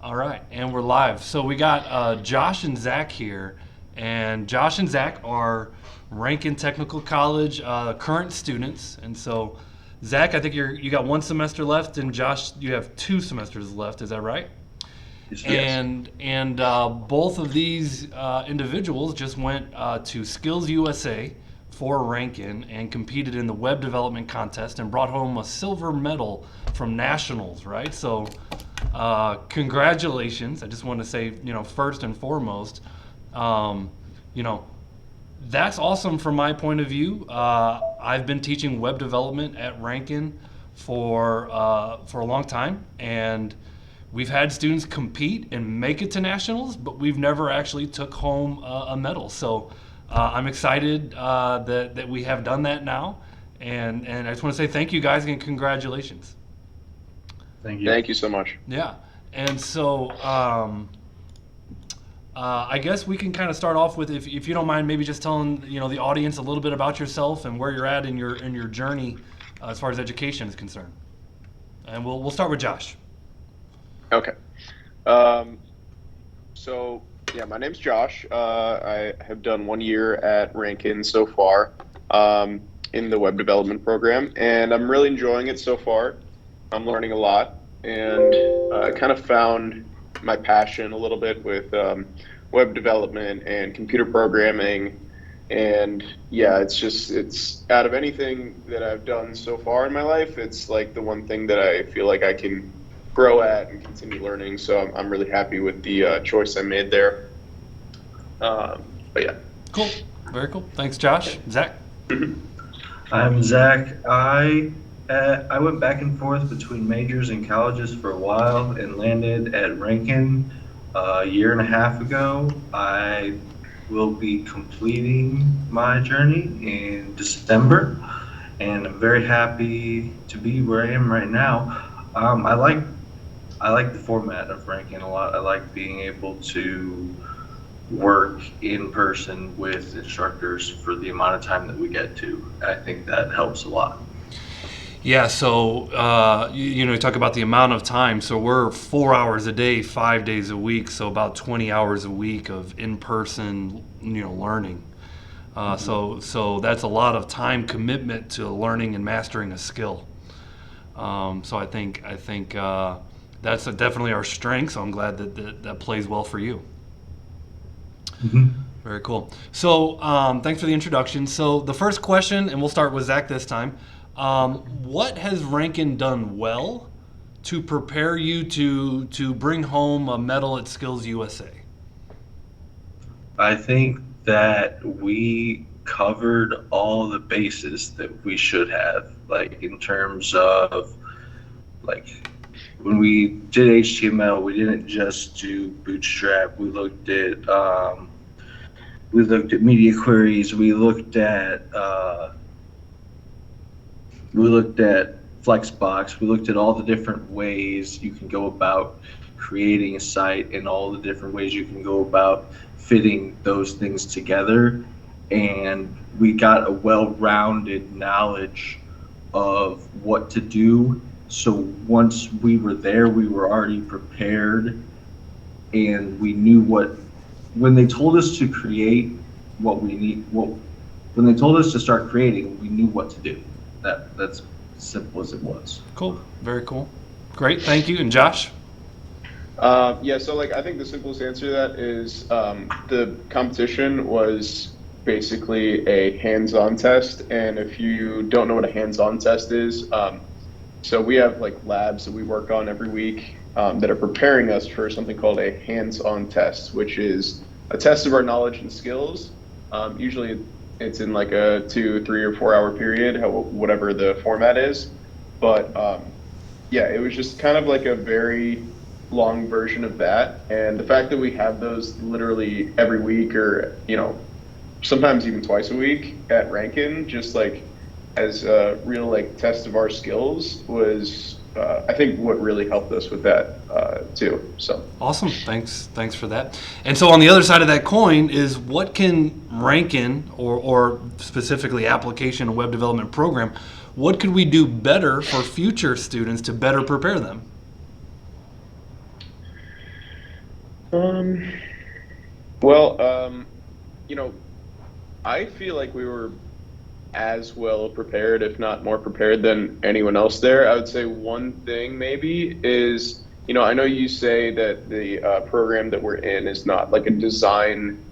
All right, and we're live. So we got Josh and Zach here, and Josh and Zach are Rankin Technical College current students, and so Zach, I think you got one semester left, and Josh, you have 2 semesters left. Is that right? Yes. And both of these individuals just went to Skills USA for Rankin and competed in the web development contest and brought home a silver medal from nationals. Right, so congratulations. I just want to say, first and foremost, um, you know, that's awesome from my point of view. I've been teaching web development at Rankin for a long time, and we've had students compete and make it to nationals, but we've never actually took home a medal. So I'm excited that we have done that now, and I just want to say thank you guys and congratulations. Thank you. Thank you so much. Yeah, and so I guess we can kind of start off with, if you don't mind, maybe just telling the audience a little bit about yourself and where you're at in your journey as far as education is concerned. And we'll start with Josh. Okay. Um, yeah, my name's Josh. I have done 1 year at Rankin so far in the web development program, and I'm really enjoying it so far. I'm learning a lot, and I kind of found my passion a little bit with web development and computer programming. And yeah, it's out of anything that I've done so far in my life, it's like the one thing that I feel like I can grow at and continue learning. So I'm really happy with the choice I made there. But yeah. Cool. Very cool. Thanks, Josh. Zach. I'm Zach. I went back and forth between majors and colleges for a while and landed at Rankin a year and a half ago. I will be completing my journey in December, and I'm very happy to be where I am right now. I like the format of Rankin a lot. I like being able to work in person with instructors for the amount of time that we get to. I think that helps a lot. Yeah, so you talk about the amount of time. So we're 4 hours a day, 5 days a week, so about 20 hours a week of in-person, learning. So that's a lot of time commitment to learning and mastering a skill. So I think that's definitely our strength. So I'm glad that plays well for you. Mhm. Very cool. So thanks for the introduction. So the first question, and we'll start with Zach this time. What has Rankin done well to prepare you to bring home a medal at Skills USA? I think that we covered all the bases that we should have, like in terms of like when we did HTML, we didn't just do Bootstrap. We looked at media queries. We looked at Flexbox. We looked at all the different ways you can go about creating a site and all the different ways you can go about fitting those things together. And we got a well-rounded knowledge of what to do. So once we were there, we were already prepared, and we knew when they told us to create what we need, when they told us to start creating, we knew what to do. That's as simple as it was. Cool. Very cool. Great. Thank you. And Josh? Yeah, so like I think the simplest answer to that is the competition was basically a hands-on test. And if you don't know what a hands-on test is, so we have like labs that we work on every week that are preparing us for something called a hands-on test, which is a test of our knowledge and skills. Usually it's in like a 2, 3, or 4 hour period, whatever the format is. But yeah, it was just kind of like a very long version of that. And the fact that we have those literally every week, or sometimes even twice a week at Rankin, just like as a real like test of our skills, was I think what really helped us with that too. So Awesome. Thanks for that. And so on the other side of that coin is, what can Rankin, or specifically application and web development program, what could we do better for future students to better prepare them? Um, well, you know, I feel like we were as well prepared, if not more prepared than anyone else there. I would say one thing maybe is, I know you say that the program that we're in is not like a design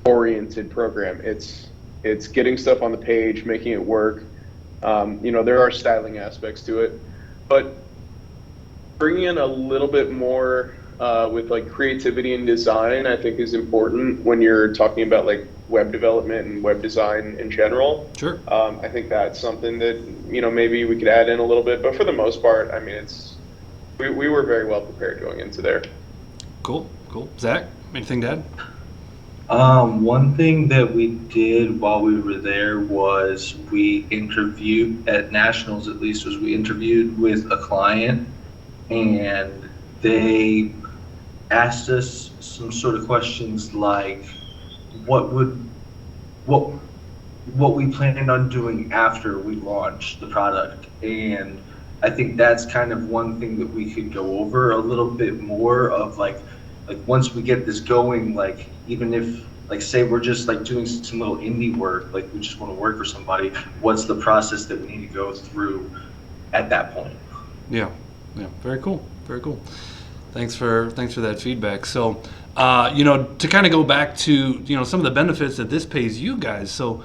oriented program. It's getting stuff on the page, making it work. There are styling aspects to it, but bringing in a little bit more with like creativity and design, I think is important when you're talking about like web development and web design in general. Sure. I think that's something that maybe we could add in a little bit, but for the most part, I mean, we were very well prepared going into there. Cool. Cool. Zach, anything to add? One thing that we did while we were there was we interviewed at nationals, at least, was we interviewed with a client, and they asked us some sort of questions like what would what what we planned on doing after we launched the product. And I think that's kind of one thing that we could go over a little bit more of like once we get this going, like even if like say we're just like doing some little indie work, like we just want to work for somebody, what's the process that we need to go through at that point? Yeah. Yeah. Very cool. Very cool. Thanks for that feedback. So, to kind of go back to some of the benefits that this pays you guys. So,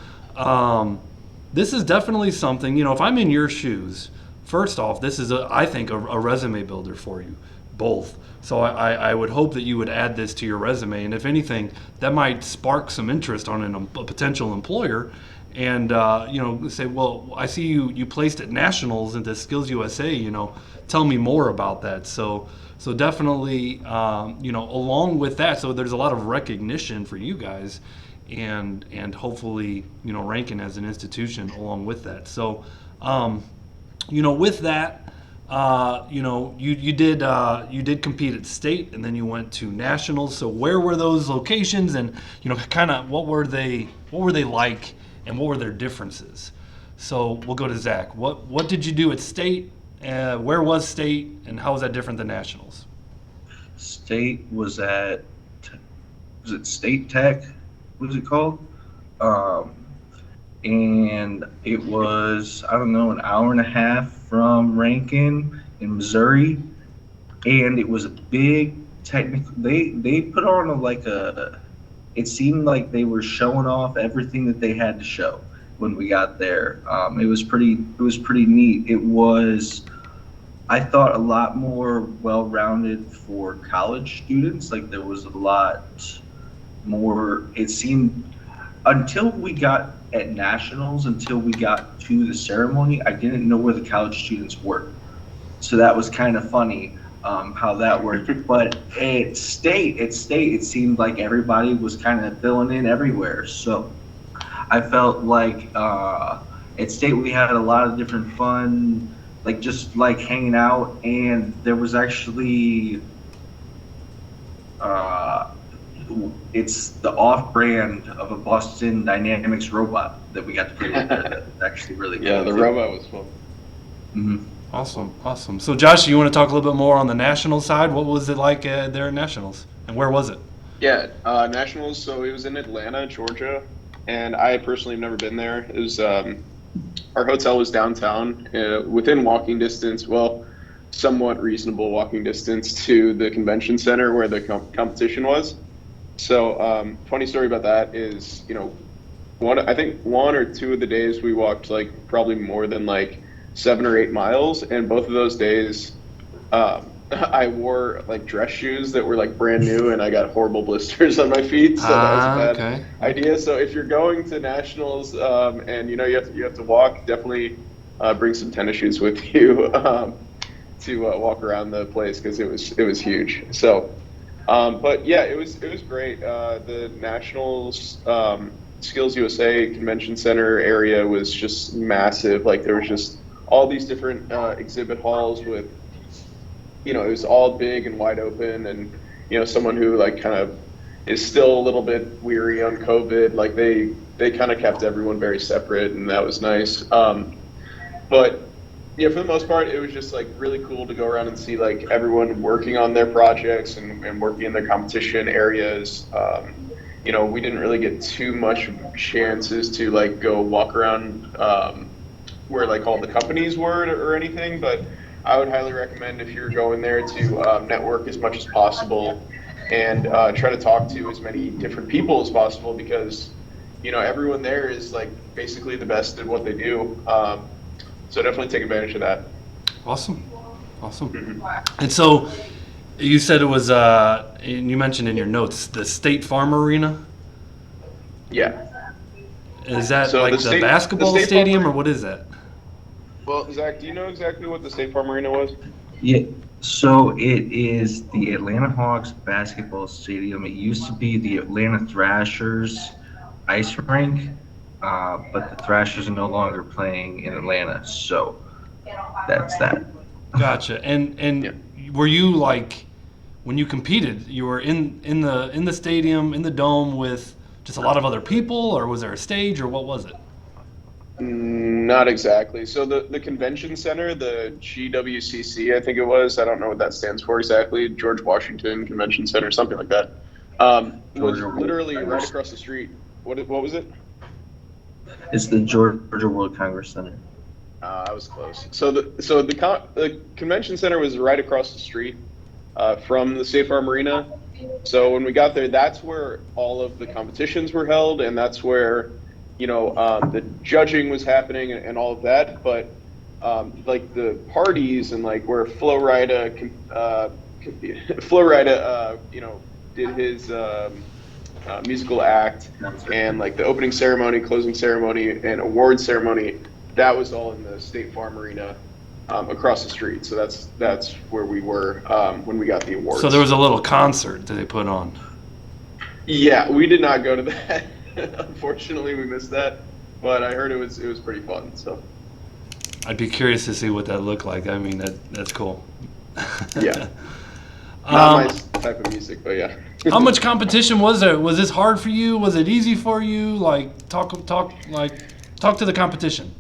this is definitely something. If I'm in your shoes, first off, this is I think a resume builder for you both. So I would hope that you would add this to your resume, and if anything, that might spark some interest on a potential employer. And say, well, I see you placed at nationals into Skills USA. Tell me more about that. So definitely, along with that, so there's a lot of recognition for you guys, and hopefully, ranking as an institution along with that. So, with that, you did compete at state, and then you went to nationals. So where were those locations, and kind of what were they like, and what were their differences? So we'll go to Zach. What did you do at state? Where was state, and how was that different than nationals? State was it State Tech? What was it called? And it was, I don't know, an hour and a half from Rankin in Missouri, and it was a big technical. They put on it seemed like they were showing off everything that they had to show when we got there. It was pretty neat. It was, I thought, a lot more well-rounded for college students. Like there was a lot more. It seemed until we got at nationals, until we got to the ceremony, I didn't know where the college students were. So that was kind of funny how that worked. But at state, it seemed like everybody was kind of filling in everywhere. So I felt like at state we had a lot of different fun, like just like hanging out, and there was actually it's the off-brand of a Boston Dynamics robot that we got to play with there. That's actually really good. Yeah, the robot was fun. Mm-hmm. Awesome. So Josh, you want to talk a little bit more on the national side? What was it like there at nationals, and where was it? Yeah, nationals. So it was in Atlanta, Georgia, and I personally have never been there. It was our hotel was downtown, within walking distance. Well, somewhat reasonable walking distance to the convention center where the competition was. So, funny story about that is, I think one or two of the days we walked like probably more than like 7 or 8 miles, and both of those days, I wore like dress shoes that were like brand new, and I got horrible blisters on my feet. So that was a bad idea. So if you're going to nationals, and you have to walk, definitely bring some tennis shoes with you to walk around the place, because it was huge. So. But yeah, it was great. The Nationals Skills USA Convention Center area was just massive. Like there was just all these different exhibit halls with, it was all big and wide open, and someone who like kind of is still a little bit weary on COVID. Like they kind of kept everyone very separate, and that was nice. But Yeah, for the most part, it was just like really cool to go around and see like everyone working on their projects and working in their competition areas. We didn't really get too much chances to like go walk around where like all the companies were or anything, but I would highly recommend if you're going there to network as much as possible and try to talk to as many different people as possible because everyone there is like basically the best at what they do. So definitely take advantage of that. Awesome. Awesome. Mm-hmm. And so you said it was, and you mentioned in your notes, the State Farm Arena. Yeah. Is that So like the basketball State stadium, Farm, or what is that? well, Zach, do you know exactly what the State Farm Arena was? Yeah, so it is the Atlanta Hawks basketball stadium. It used to be the Atlanta Thrashers ice rink, but the Thrashers are no longer playing in Atlanta, so that's that. Gotcha. And Yeah. were you like when you competed, you were in the stadium, in the dome with just a lot of other people, or was there a stage, or what was it? Not exactly. So the convention center, the GWCC, I think it was. I don't know what that stands for exactly. George Washington Convention Center, something like that. Was Georgia World literally right Congress. across the street. What was it? It's the Georgia World Congress Center. I was close. So the convention center was right across the street from the State Farm Arena. So when we got there, that's where all of the competitions were held, and that's where the judging was happening and all of that. But like the parties and like where Florida, did his musical act and like the opening ceremony, closing ceremony, and award ceremony. That was all in the State Farm Arena across the street. So that's where we were when we got the awards. So there was a little concert that they put on. Yeah, we did not go to that. Unfortunately, we missed that. But I heard it was pretty fun. So I'd be curious to see what that looked like. I mean, that's cool. yeah, not my type of music, but yeah. How much competition was there? Was this hard for you? Was it easy for you? Like talk to the competition.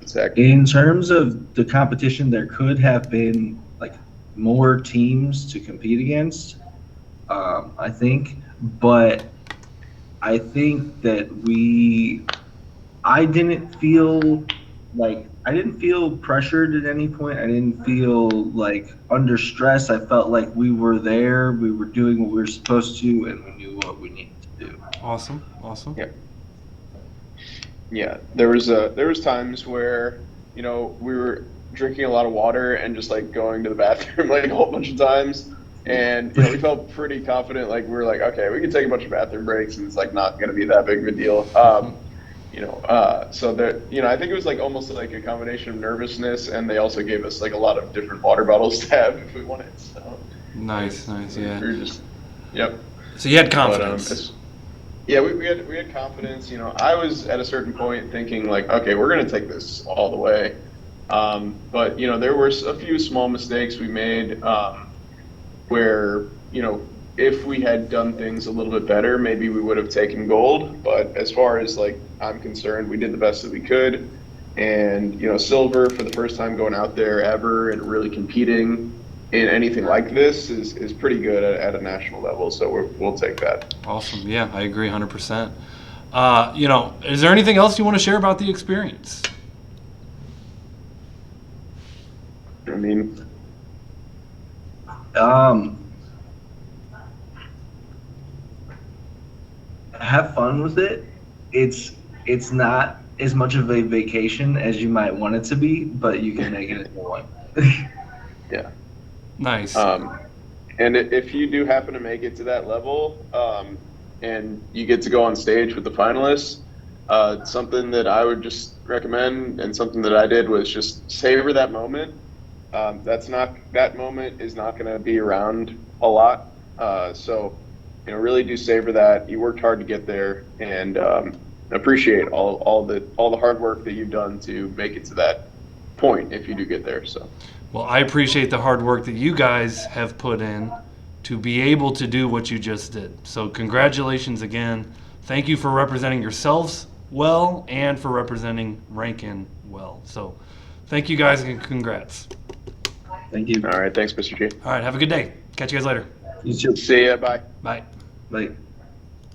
Zack. In terms of the competition, there could have been like more teams to compete against, I think, but I think that I didn't feel pressured at any point. I didn't feel like under stress. I felt like we were there, we were doing what we were supposed to, and we knew what we needed to do. Awesome. Yeah. Yeah, there was times where we were drinking a lot of water and just like going to the bathroom like a whole bunch of times, and we felt pretty confident. Like we were like, okay, we can take a bunch of bathroom breaks, and it's like not going to be that big of a deal. So there, I think it was like almost like a combination of nervousness, and they also gave us like a lot of different water bottles to have if we wanted. So Nice, yeah. we were just, yep. So you had But, confidence. yeah, we had confidence. I was at a certain point thinking like, okay, we're gonna take this all the way. But there were a few small mistakes we made where if we had done things a little bit better, maybe we would have taken gold. But as far as like I'm concerned, we did the best that we could, and silver for the first time going out there ever and really competing in anything like this is pretty good at a national level. So we'll take that. Awesome. Yeah, I agree 100%. Is there anything else you want to share about the experience? I mean, Have fun with it. It's not as much of a vacation as you might want it to be, but you can make it into one. yeah. Nice. And if you do happen to make it to that level, and you get to go on stage with the finalists, something that I would just recommend and something that I did was just savor that moment. That moment is not going to be around a lot. So really do savor that. You worked hard to get there, and appreciate all the hard work that you've done to make it to that point if you do get there. So. Well, I appreciate the hard work that you guys have put in to be able to do what you just did. So congratulations again. Thank you for representing yourselves well and for representing Rankin well. So thank you guys and congrats. Thank you. All right, thanks, Mr. G. All right, have a good day. Catch you guys later. You too. See ya. Bye. Bye. Bye.